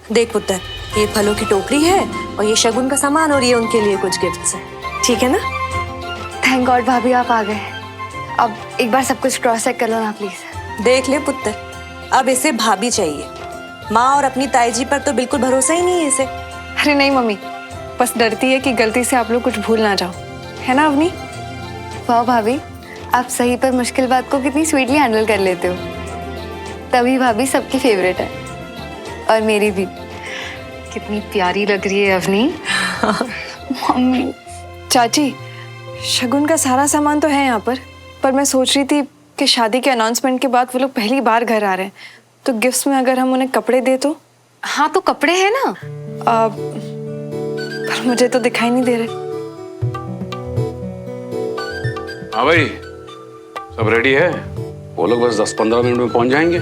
देख पुत्र, ये फलों की टोकरी है और ये शगुन का सामान और ये उनके लिए कुछ गिफ्ट्स है, ठीक है ना? थैंक गॉड भाभी आप आ गए। अब एक बार सब कुछ क्रॉस चेक कर लो ना प्लीज। देख ले पुत्र, अब इसे भाभी चाहिए। माँ और अपनी ताई जी पर तो बिल्कुल भरोसा ही नहीं है इसे। अरे नहीं मम्मी, बस डरती है कि गलती से आप लोग कुछ भूल ना जाओ, है ना अवनी? वाह भाभी, आप सही पर मुश्किल बात को कितनी स्वीटली हैंडल कर लेते हो। तभी भाभी सबकी फेवरेट है, और मेरी भी। कितनी प्यारी लग रही है अवनी। मम्मी, चाची, शगुन का सारा सामान तो है यहाँ पर मैं सोच रही थी कि शादी के अनाउंसमेंट के बाद वो लोग पहली बार घर आ रहे हैं, तो गिफ्ट्स में अगर हम उन्हें कपड़े दे तो? हाँ तो कपड़े हैं ना। पर मुझे तो दिखाई नहीं दे रहे। हाँ भाई, सब रेडी है। वो लोग बस 10-15 मिनट में पहुंच जाएंगे।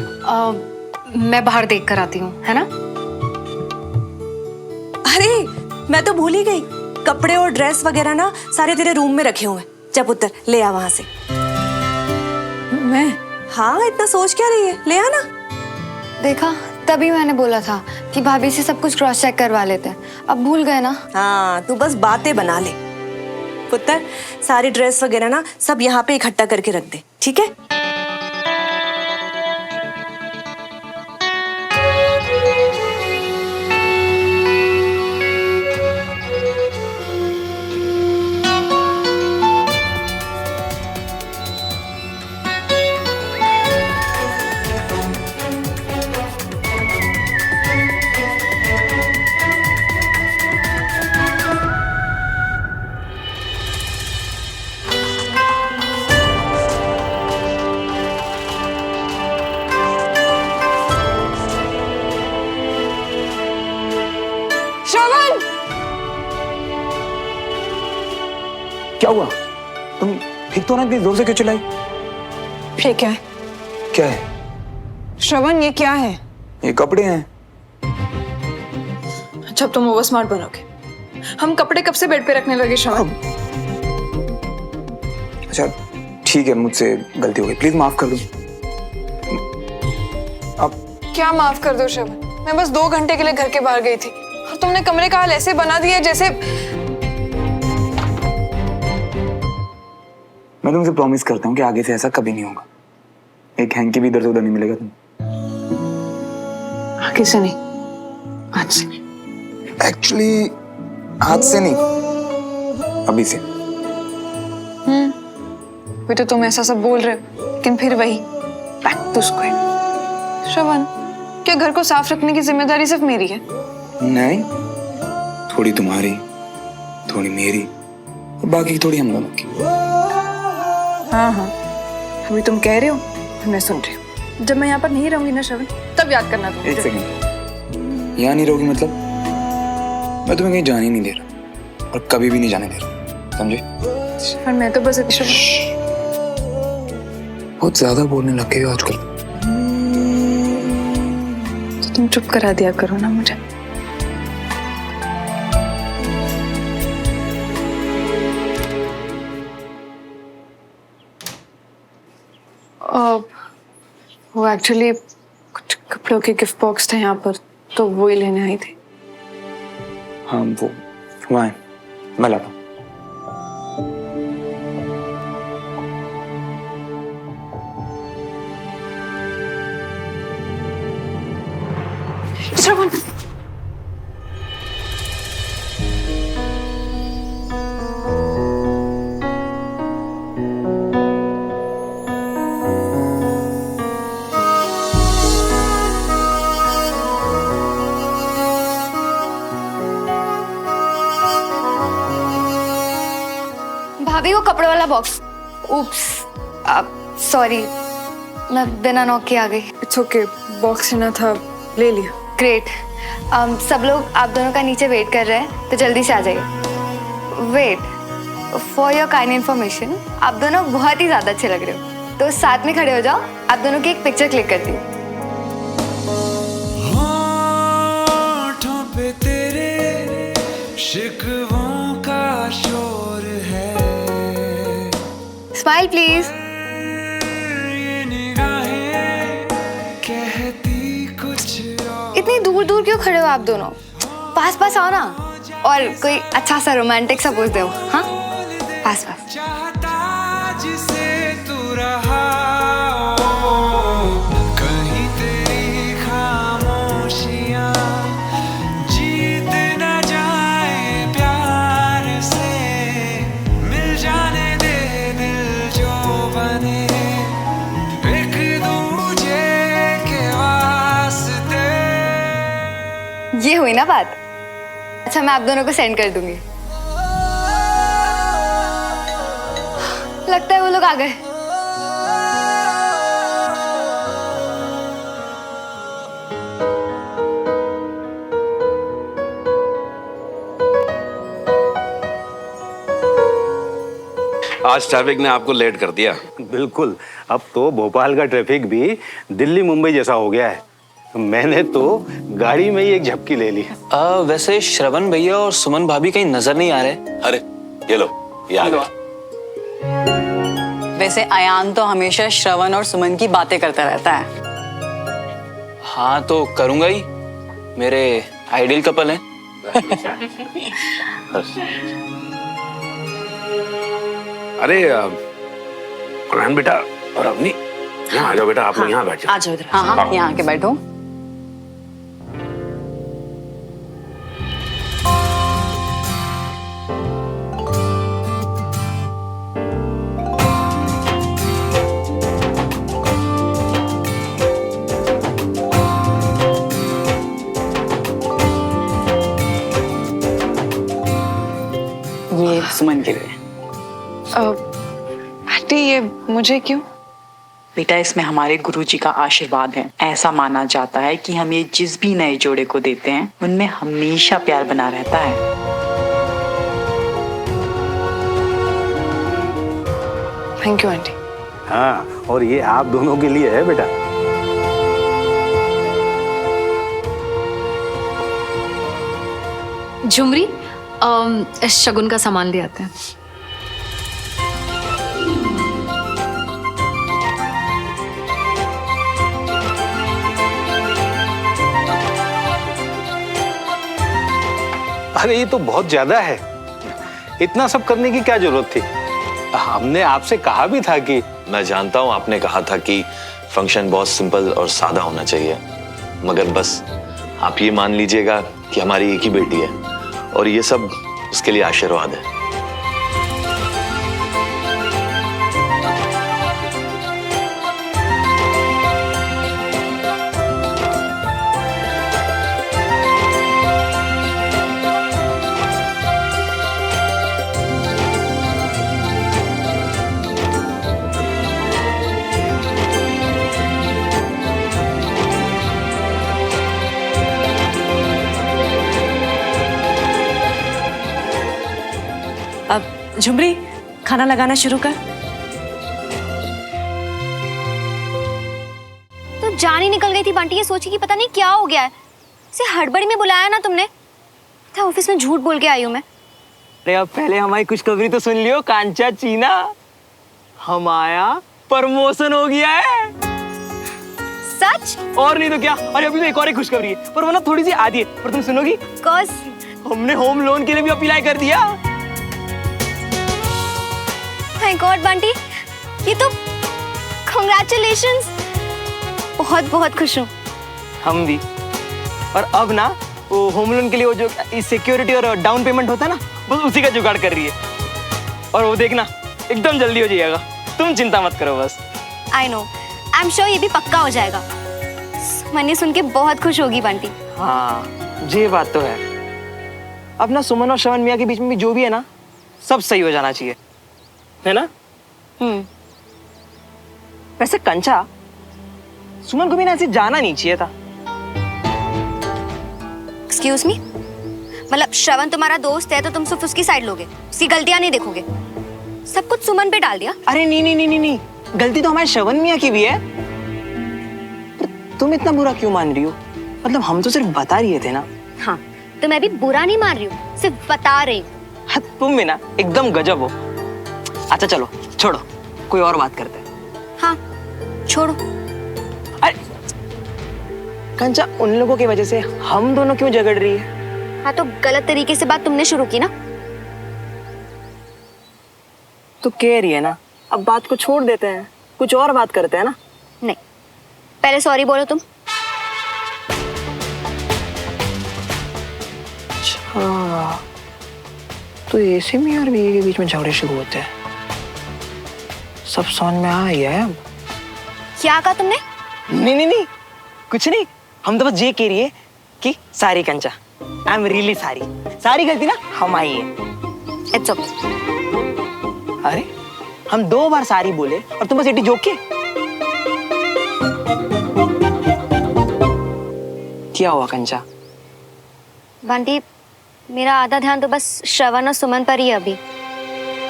मैं बाहर देख कर आती हूँ, है ना? अरे मैं तो भूल ही गई, कपड़े और ड्रेस वगैरह ना सारे तेरे रूम में रखे हुए हैं। जा पुत्र, ले आ वहां से। मैं? हाँ, इतना सोच क्या रही है, ले आ ना। देखा, तभी मैंने बोला था कि भाभी से सब कुछ क्रॉस चेक करवा लेते हैं। अब भूल गए ना? हाँ, तू बस बातें बना ले। पुत्र, सारी ड्रेस वगैरह ना सब यहाँ पे इकट्ठा करके रख दे, ठीक है? क्या हुआ? तुम ठीक तो ना? इतनी जोर से क्यों चिल्लाई? ये क्या है? क्या है? श्रवण, ये क्या है? ये कपड़े हैं। अच्छा, अब तुम ओवर स्मार्ट बनोगे। हम कपड़े कब से बेड पे रखने लगे श्रवण? अच्छा ठीक है, मुझसे गलती हो गई, प्लीज माफ कर दो। अब क्या माफ कर दो श्रवण? मैं बस 2 घंटे के लिए घर के बाहर गई थी और तुमने कमरे का हाल ऐसे बना दिया जैसे। मैं तुमसे प्रॉमिस करता हूँ कि आगे से ऐसा कभी नहीं होगा। एक हैंकी भी इधर से उधर नहीं मिलेगा तुम। आगे से नहीं, आज से। एक्चुअली आज से नहीं, अभी से। अभी तो तुम ऐसा सब बोल रहे हो, लेकिन फिर वही बैक टू स्क्वायर। श्रवण, क्या घर को साफ रखने की जिम्मेदारी सिर्फ मेरी है? नहीं, थोड़ी तुम्हारी, थोड़ी मेरी और बाकी थोड़ी हम दोनों की। हाँ, अभी तुम कह रहे हो और मैं सुन रही हूँ। जब मैं यहाँ पर नहीं रहूंगी ना श्रवण, तब याद करना तुम। एक सेकंड, यहाँ नहीं रहोगी मतलब? मैं तुम्हें कहीं जाने नहीं दे रहा और कभी भी नहीं जाने दे रहा, समझे? पर मैं तो बस बहुत ज्यादा बोलने लग गए हो आजकल। तो तुम चुप करा दिया करो ना मुझे। वो एक्चुअली कुछ कपड़ों के गिफ्ट बॉक्स थे यहाँ पर, तो वो ही लेने आई थी। हाँ वो वहाँ है, मैं लाता हूँ। श्रवण, भाभी, वो कपड़े वाला बॉक्स। उप्स, सॉरी, मैं बिना नॉक के आ गई। इट्स ओके, बॉक्स लेना था, ले लिया। ग्रेट। सब लोग आप दोनों का नीचे वेट कर रहे हैं, तो जल्दी से आ जाइए। Wait, for your kind information, आप दोनों बहुत ही ज्यादा अच्छे लग रहे हो, तो साथ में खड़े हो जाओ। आप दोनों की एक पिक्चर क्लिक करती हूँ। होठों पे तेरे शिकवों का शोर है, स्माइल प्लीज। ये निगाहें कहती कुछ और इतनी दूर दूर क्यों खड़े हो आप दोनों? पास पास आओ ना, और कोई अच्छा सा रोमांटिक सा पोज दो। हाँ, पास पास। चाहता जिसे तू रहा हो, कहीं तेरी खामोशियां जीत न जाए प्यार से, मिल जाने दे दिल जो बने एक दूजे के वास्ते। ये हुई ना बात। अच्छा, मैं आप दोनों को सेंड कर दूंगी। लगता है वो लोग आ गए। आज ट्रैफिक ने आपको लेट कर दिया। बिल्कुल, अब तो भोपाल का ट्रैफिक भी दिल्ली मुंबई जैसा हो गया है। मैंने तो गाड़ी में ही एक झपकी ले ली। वैसे श्रवण भैया और सुमन भाभी कहीं नजर नहीं आ रहे। अरे ये लो, ये आ गया। वैसे अयान तो हमेशा श्रवण और सुमन की बातें करता रहता है। हाँ तो करूंगा ही, मेरे आइडियल कपल हैं। अरे अरहान बेटा और अवनी, यहाँ आ जाओ बेटा, आप लोग यहाँ बैठ जाओ। आ जाओ इधर। हाँ हाँ, यहाँ आके बैठो। ये सुमन के लिए। आंटी, ये मुझे क्यों? बेटा, इसमें हमारे गुरुजी का आशीर्वाद है। ऐसा माना जाता है कि हम ये जिस भी नए जोड़े को देते हैं उनमें हमेशा प्यार बना रहता है। Thank you aunty. हाँ, और ये आप दोनों के लिए है बेटा। झुमरी, शगुन का सामान ले आते हैं। अरे ये तो बहुत ज्यादा है, इतना सब करने की क्या जरूरत थी? हमने आपसे कहा भी था कि। मैं जानता हूँ आपने कहा था कि फंक्शन बहुत सिंपल और सादा होना चाहिए, मगर बस आप ये मान लीजिएगा कि हमारी एक ही बेटी है और ये सब उसके लिए आशीर्वाद है। अब झुमरी, खाना लगाना शुरू कर। तो जान ही निकल गई थी बंटी, ये सोची कि पता नहीं क्या हो गया है। इसे हड़बड़ी में बुलाया ना तुमने। क्या ऑफिस में झूठ बोल के आई हूँ मैं। अरे अब पहले हमारी खुशखबरी तो सुन लियो कांचा चीना, हमारा प्रमोशन हो गया है। सच? और नहीं तो क्या। अरे अभी तो एक और एक खुशखबरी है, पर वो ना थोड़ी सी आधी है, पर तुम सुनोगी? कौस? हमने होम लोन के लिए भी अप्लाई कर दिया। माय गॉड बंटी, ये तो कांग्रेचुलेशंस। बहुत बहुत खुश हूँ। हम भी। और अब ना वो होम लोन के लिए वो जो सिक्योरिटी और डाउन पेमेंट होता है ना, बस उसी का जुगाड़ कर रही है। और वो देखना एकदम जल्दी हो जाएगा, तुम चिंता मत करो बस। I know, I am sure ये भी पक्का हो जाएगा। मैंने सुन के बहुत खुश होगी बंटी। हाँ, ये बात तो है। अब ना सुमन और श्रवण मियाँ के बीच में भी जो भी है ना, सब सही हो जाना चाहिए, है ना? वैसे कंचा, सुमन को भी ना ऐसे जाना नहीं चाहिए था। एक्सक्यूज मी, मतलब श्रवण तुम्हारा दोस्त है तो तुम सिर्फ उसकी साइड लोगे, उसकी गलतियां नहीं देखोगे। सब कुछ सुमन पे डाल दिया। अरे नहीं नहीं नहीं नहीं नहीं, गलती तो हमारे श्रवण मियाँ की भी है। पर तुम इतना बुरा क्यों मान रही हो? मतलब हम तो सिर्फ बता रही थे ना। हाँ, तो मैं भी बुरा नहीं मान रही हूँ, सिर्फ बता रही हूँ। हाँ, तुम भी ना एकदम गजब हो। अच्छा चलो छोड़ो, कोई और बात करते हैं। हाँ छोड़ो। अरे कंचा, उन लोगों की वजह से हम दोनों क्यों झगड़ रही है? हाँ तो गलत तरीके से बात तुमने शुरू की ना। तू कह रही है ना, अब बात को छोड़ देते हैं, कुछ और बात करते हैं ना। नहीं, पहले सॉरी बोलो तुम। अच्छा, तो ऐसे में और बीवी के बीच में झगड़े शुरू होते हैं। सब समझ में आ गया है अब। क्या कहा तुमने? नहीं, कुछ नहीं। हम तो बस ये कह रही है कि सारी कंचा, आई एम रियली सारी। सारी गलती ना हमारी है। It's okay. अरे हम 2 बार सारी बोले और तुम बस इटी जोक के। क्या हुआ कंचा? बंटी, मेरा आधा ध्यान तो बस श्रवण और सुमन पर ही है अभी।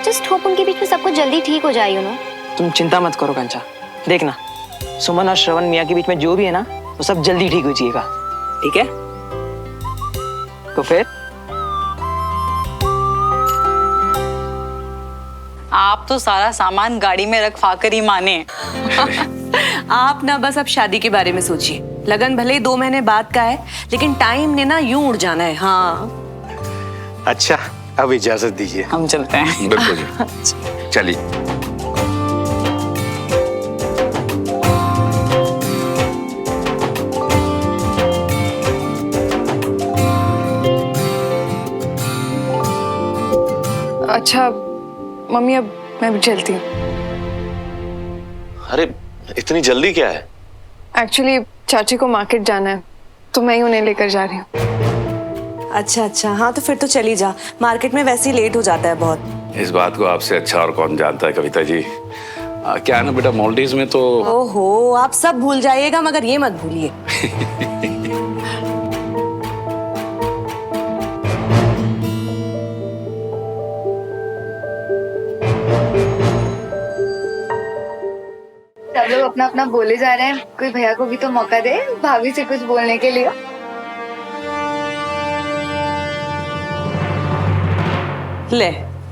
जस्ट होप उनके बीच में सब कुछ जल्दी ठीक हो जाए, यू नो। तुम चिंता मत करो कंचा, देखना सुमन और श्रवण मियाँ के बीच में जो भी है ना, वो सब जल्दी ठीक हो जाएगा, ठीक है? तो फिर आप तो सारा सामान गाड़ी में रखवा कर ही माने। आप ना बस अब शादी के बारे में सोचिए। लगन भले ही 2 महीने बाद का है, लेकिन टाइम ने ना यूं उड़ जाना है। हाँ अच्छा, अब इजाजत दीजिए, हम चलते हैं। बिल्कुल जी, चलिए। अच्छा मम्मी, अब मैं भी चलती हूँ। अरे इतनी जल्दी क्या है? एक्चुअली चाची को मार्केट जाना है, तो मैं ही उन्हें लेकर जा रही हूँ। अच्छा, हाँ तो फिर तो चली जा। मार्केट में वैसे ही लेट हो जाता है बहुत। इस बात को आपसे अच्छा और कौन जानता है कविता जी। क्या है ना बेटा, मॉल्डीव में तो ओहो, आप सब भूल जाइएगा मगर ये मत भूलिए। सब लोग अपना अपना बोले जा रहे हैं। कोई भैया को भी तो मौका दे भाभी से कुछ बोलने के लिए। ले,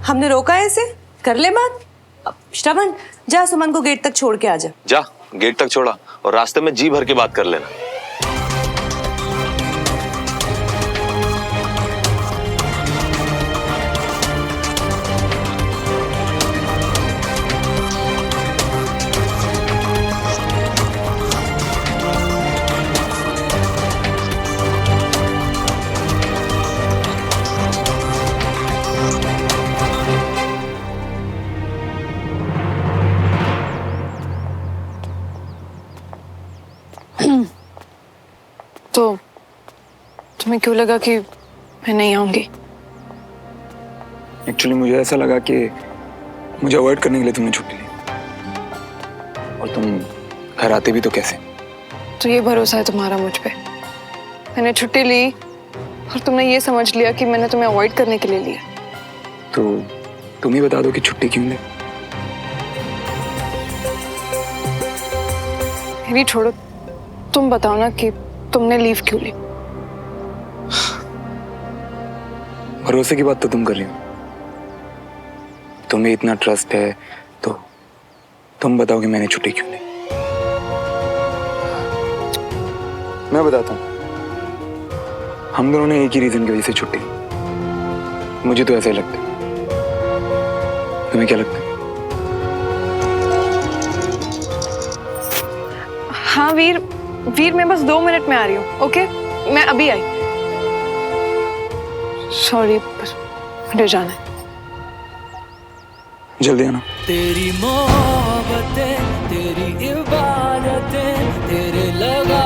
हमने रोका है इसे, कर ले बात। अब श्रवण, जा सुमन को गेट तक छोड़ के आ जा। जा, गेट तक छोड़ा और रास्ते में जी भर के बात कर लेना। तो तुम्हें क्यों लगा कि मैं नहीं आऊंगी? एक्चुअली मुझे ऐसा लगा कि मुझे अवॉइड करने के लिए तुमने छुट्टी ली, और तुम घर आते भी तो कैसे? तो ये भरोसा है तुम्हारा मुझ पे? मैंने छुट्टी ली और तुमने ये समझ लिया कि मैंने तुम्हें अवॉइड करने के लिए लिया। तो तुम ही बता दो कि छुट्टी क्यों ली? मेरी छोड़ो, तुम बताओ ना कि तुमने लीव क्यों ली? भरोसे की बात तो तुम कर रही हो। तुम्हें इतना ट्रस्ट है तो तुम बताओ कि मैंने छुट्टी क्यों ली। मैं बताता हूं, हम दोनों ने एक ही रीजन की वजह से छुट्टी ली। मुझे तो ऐसा ही लगता है, तुम्हें क्या लगता है? हाँ वीर, मैं बस 2 मिनट में आ रही हूँ। ओके, मैं अभी आई। सॉरी, बस मुझे जाना है। जल्दी आना। तेरी मोहब्बतें, तेरी इबादतें, तेरे लगा